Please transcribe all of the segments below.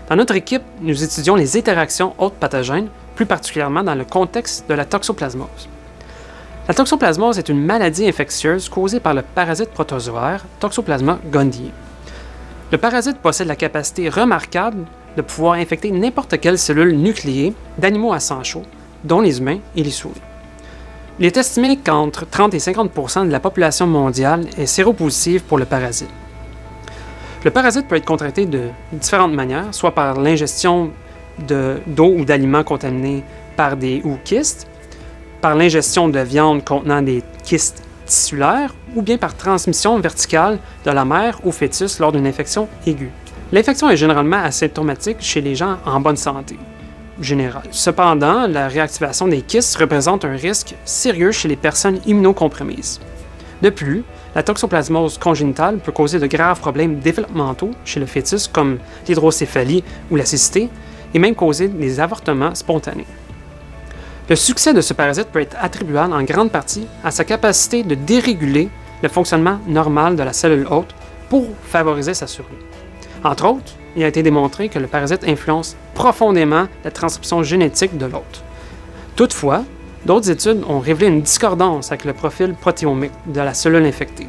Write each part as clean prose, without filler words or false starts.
Dans notre équipe, nous étudions les interactions hôtes pathogènes, plus particulièrement dans le contexte de la toxoplasmose. La toxoplasmose est une maladie infectieuse causée par le parasite protozoaire Toxoplasma gondii. Le parasite possède la capacité remarquable de pouvoir infecter n'importe quelle cellule nucléée d'animaux à sang chaud, dont les humains et les souris. Il est estimé qu'entre 30 et 50 % de la population mondiale est séropositive pour le parasite. Le parasite peut être contracté de différentes manières, soit par l'ingestion d'eau ou d'aliments contaminés par des ou kystes, par l'ingestion de viande contenant des kystes tissulaires, ou bien par transmission verticale de la mère au fœtus lors d'une infection aiguë. L'infection est généralement asymptomatique chez les gens en bonne santé générale. Cependant, la réactivation des kystes représente un risque sérieux chez les personnes immunocompromises. De plus, la toxoplasmose congénitale peut causer de graves problèmes développementaux chez le fœtus comme l'hydrocéphalie ou la cécité, et même causer des avortements spontanés. Le succès de ce parasite peut être attribuable en grande partie à sa capacité de déréguler le fonctionnement normal de la cellule hôte pour favoriser sa survie. Entre autres, il a été démontré que le parasite influence profondément la transcription génétique de l'hôte. Toutefois, d'autres études ont révélé une discordance avec le profil protéomique de la cellule infectée,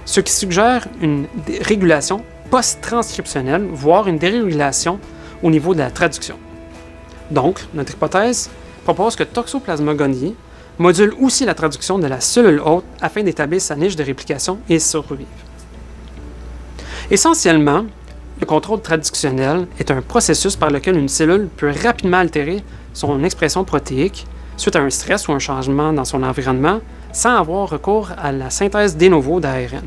ce qui suggère une régulation post-transcriptionnelle, voire une dérégulation au niveau de la traduction. Donc, notre hypothèse propose que Toxoplasma gondii module aussi la traduction de la cellule hôte afin d'établir sa niche de réplication et survivre. Essentiellement, le contrôle traductionnel est un processus par lequel une cellule peut rapidement altérer son expression protéique suite à un stress ou un changement dans son environnement sans avoir recours à la synthèse de novo d'ARN.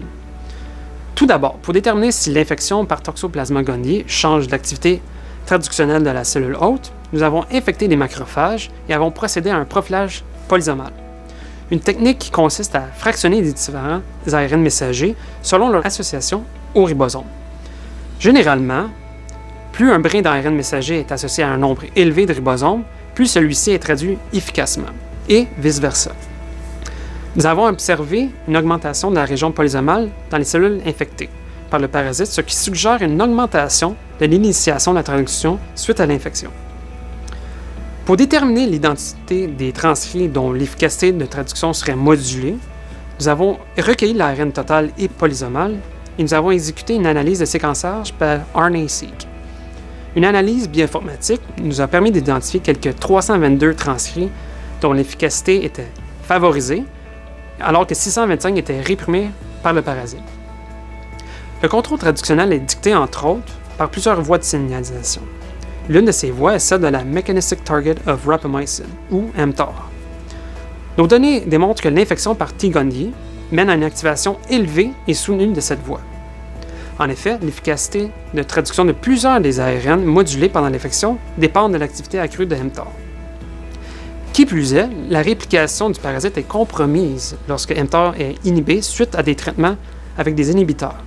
Tout d'abord, pour déterminer si l'infection par Toxoplasma gondii change l'activité traductionnelle de la cellule hôte, nous avons infecté des macrophages et avons procédé à un profilage polysomal. Une technique qui consiste à fractionner les différents ARN messagers selon leur association au ribosome. Généralement, plus un brin d'ARN messager est associé à un nombre élevé de ribosomes, plus celui-ci est traduit efficacement, et vice-versa. Nous avons observé une augmentation de la région polysomale dans les cellules infectées par le parasite, ce qui suggère une augmentation de l'initiation de la traduction suite à l'infection. Pour déterminer l'identité des transcrits dont l'efficacité de traduction serait modulée, nous avons recueilli l'ARN total et polysomal et nous avons exécuté une analyse de séquençage par RNA-seq. Une analyse bioinformatique nous a permis d'identifier quelques 322 transcrits dont l'efficacité était favorisée, alors que 625 étaient réprimés par le parasite. Le contrôle traductionnel est dicté, entre autres, par plusieurs voies de signalisation. L'une de ces voies est celle de la Mechanistic Target of Rapamycin, ou mTOR. Nos données démontrent que l'infection par T. gondii mène à une activation élevée et soutenue de cette voie. En effet, l'efficacité de traduction de plusieurs des ARN modulés pendant l'infection dépend de l'activité accrue de mTOR. Qui plus est, la réplication du parasite est compromise lorsque mTOR est inhibé suite à des traitements avec des inhibiteurs.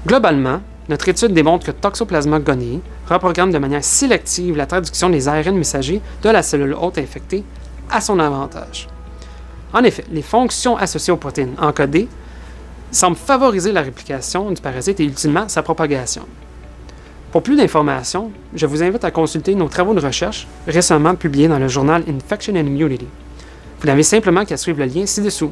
Globalement, notre étude démontre que Toxoplasma gondii reprogramme de manière sélective la traduction des ARN messagers de la cellule hôte infectée à son avantage. En effet, les fonctions associées aux protéines encodées semblent favoriser la réplication du parasite et ultimement sa propagation. Pour plus d'informations, je vous invite à consulter nos travaux de recherche récemment publiés dans le journal Infection and Immunity. Vous n'avez simplement qu'à suivre le lien ci-dessous.